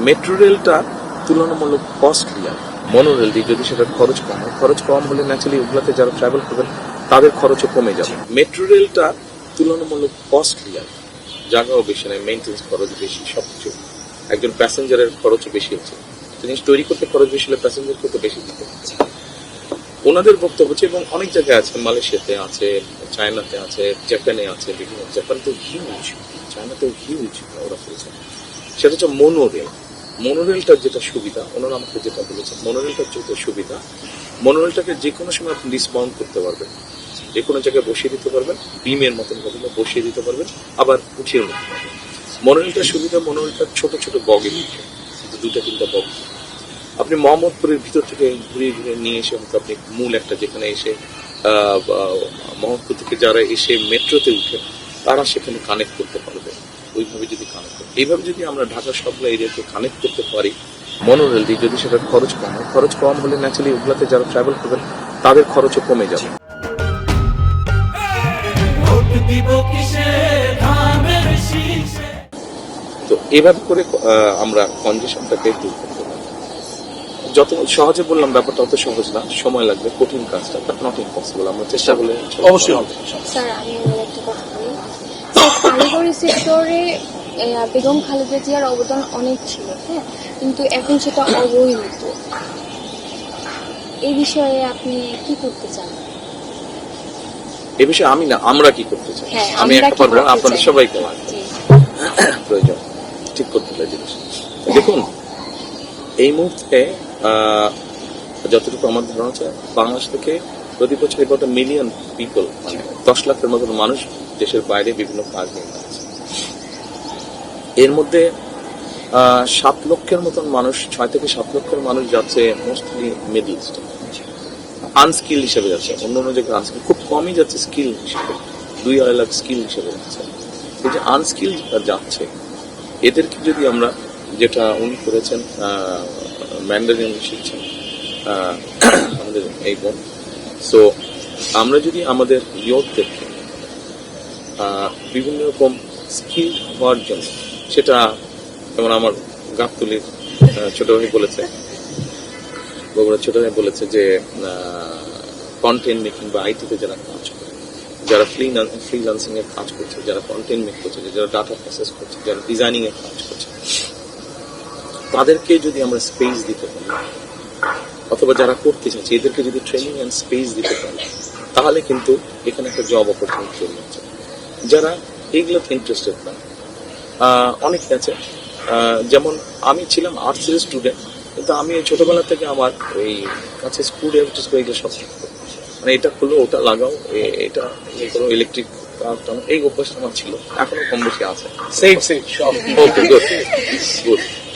Metro রেলটা তুলনামূলক costly আর monorail দিয়ে যদি সেটার খরচ কম হয়, খরচ কম হলে ন্যাচারালি ওগুলাতে যারা ট্রাভেল করবেন তাদের খরচও কমে যাবে। মেট্রো রেলটা তুলনামূলক কস্টলি আর জায়গাও বেশি নেই, মেইনটেন্স খরচ বেশি, সবকিছু একজন প্যাসেঞ্জারের খরচও বেশি হচ্ছে। জিনিস তৈরি করতে খরচ বেশি হলে প্যাসেঞ্জার করতে বেশি দিতে হচ্ছে। ওনাদের বক্তব্য হচ্ছে, এবং অনেক জায়গায় আছে, মালয়েশিয়াতে আছে, চায়নাতে আছে, জাপানে আছে, বিভিন্ন জাপান তো হিউজ, চায়নাতেও হিউজ ওরা করেছে। সেটা হচ্ছে মনোরেল। মনোরেলটার যেটা সুবিধা, ওনারা আমাকে যেটা বলেছেন, মনোরেলটার যেটা সুবিধা, মনোরেলটাকে যে কোনো সময় আপনি ডিসমাউন্ট করতে পারবেন, যে কোনো জায়গায় বসিয়ে দিতে পারবেন, বিমের মতন ভাবে বসিয়ে দিতে পারবেন, আবার উঠিয়ে নিতে পারবেন। মনোরেলটার সুবিধা, মনোরেলটার ছোট ছোট বগে দুটা তিনটা বগ আপনি মোহাম্মদপুরের ভিতর থেকে ঘুরিয়ে ঘুরিয়ে নিয়ে এসে হয়তো আপনি মূল একটা যেখানে এসে মোহাম্মদপুর থেকে যারা এসে মেট্রোতে উঠে তারা সেখানে কানেক্ট করতে পারবে। ওইভাবে যদি কানেক্ট করে, এইভাবে যদি আমরা ঢাকার সবগুলো এরিয়াকে কানেক্ট করতে পারি মনোরেল দিয়ে, যদি সেটার খরচ কম হয়, খরচ কম হলে ন্যাচারালি ওগুলাতে যারা ট্রাভেল করবেন তাদের খরচও কমে যাবে। তো এভাবে করে আমরা কনজেশনটাকে দূর করতে পারি। যত সহজে বললাম ব্যাপারটা অত সহজ না, সময় লাগবে, কঠিন কাজটা, বাট নট ইম্পসিবল। আমরা চেষ্টা করলে অবশ্যই হবে। স্যার, আমি একটা কথা বলি। কারিগরি সেক্টরে বেগম খালেদা জিয়ার অবদান অনেক ছিল, হ্যাঁ, কিন্তু এখন সেটা অবহেলিত। এই বিষয়ে আপনি কি করতে চান? এ বিষয়ে আমি না, আমরা কি করতে চাই, আমি একটা পারবো, আপনাদের সবাইকে প্রয়োজন ঠিক করতে চাই জিনিস। দেখুন, এই মুহূর্তে যতটুকু আমার ধারণা আছে, বাংলাদেশ থেকে প্রতি বছর এবার 1 মিলিয়ন পিপল, 10 লাখের মতো মানুষ দেশের বাইরে বিভিন্ন কাজ নিয়ে যাচ্ছে। এর মধ্যে 7 লক্ষের মতন মানুষ, 6 থেকে 7 লক্ষের মানুষ যাচ্ছে মোস্টলি মিডল ইস্ট, আনস্কিল হিসেবে যাচ্ছে। অন্য অন্য জায়গায় আনস্কিল খুব কমই যাচ্ছে, স্কিল হিসেবে 2-2.5 লাখ স্কিল হিসেবে যাচ্ছে। এই যে আনস্কিল যাচ্ছে, এদেরকে যদি আমরা, যেটা উনি করেছেন, ম্যান্ডারিন শিখছেন আমাদের এই বোন, সো আমরা যদি আমাদের ইয়ুথদেরকে বিভিন্ন রকম স্কিল হওয়ার জন্য, সেটা যেমন আমার গাবতলীর ছোট ভাই বলেছে, বগুড়ার ছোট ভাই বলেছে যে কন্টেন্ট মেকিং বা আইটিতে যারা কাজ করে, যারা ফ্রিল্যান্সিং এর কাজ করছে, যারা কন্টেন্ট মেক করছে, যারা ডাটা প্রসেস করছে, যারা ডিজাইনিং এর কাজ করছে, তাদেরকে যদি আমরা স্পেস দিতে পারি, অথবা যারা করতে চাচ্ছে এদেরকে যদি ট্রেনিং এন্ড স্পেস দিতে পারি, তাহলে কিন্তু এখানে একটা জব অপরচুনিটি তৈরি হচ্ছে। যারা এইগুলোতে ইন্টারেস্টেড না, অনেকে আছে, যেমন আমি ছিলাম আর্টসের স্টুডেন্ট, কিন্তু আমি ছোটবেলা থেকে আমার এই কাছে স্ক্রু ড্রাইভার এগুলো সব মানে এটা খুলো, ওটা লাগাও, এটা করো, ইলেকট্রিক এই অভ্যাসটা আমার ছিল, এখনো কম বেশি আছে। সেম সব। ওকে, গুড গুড।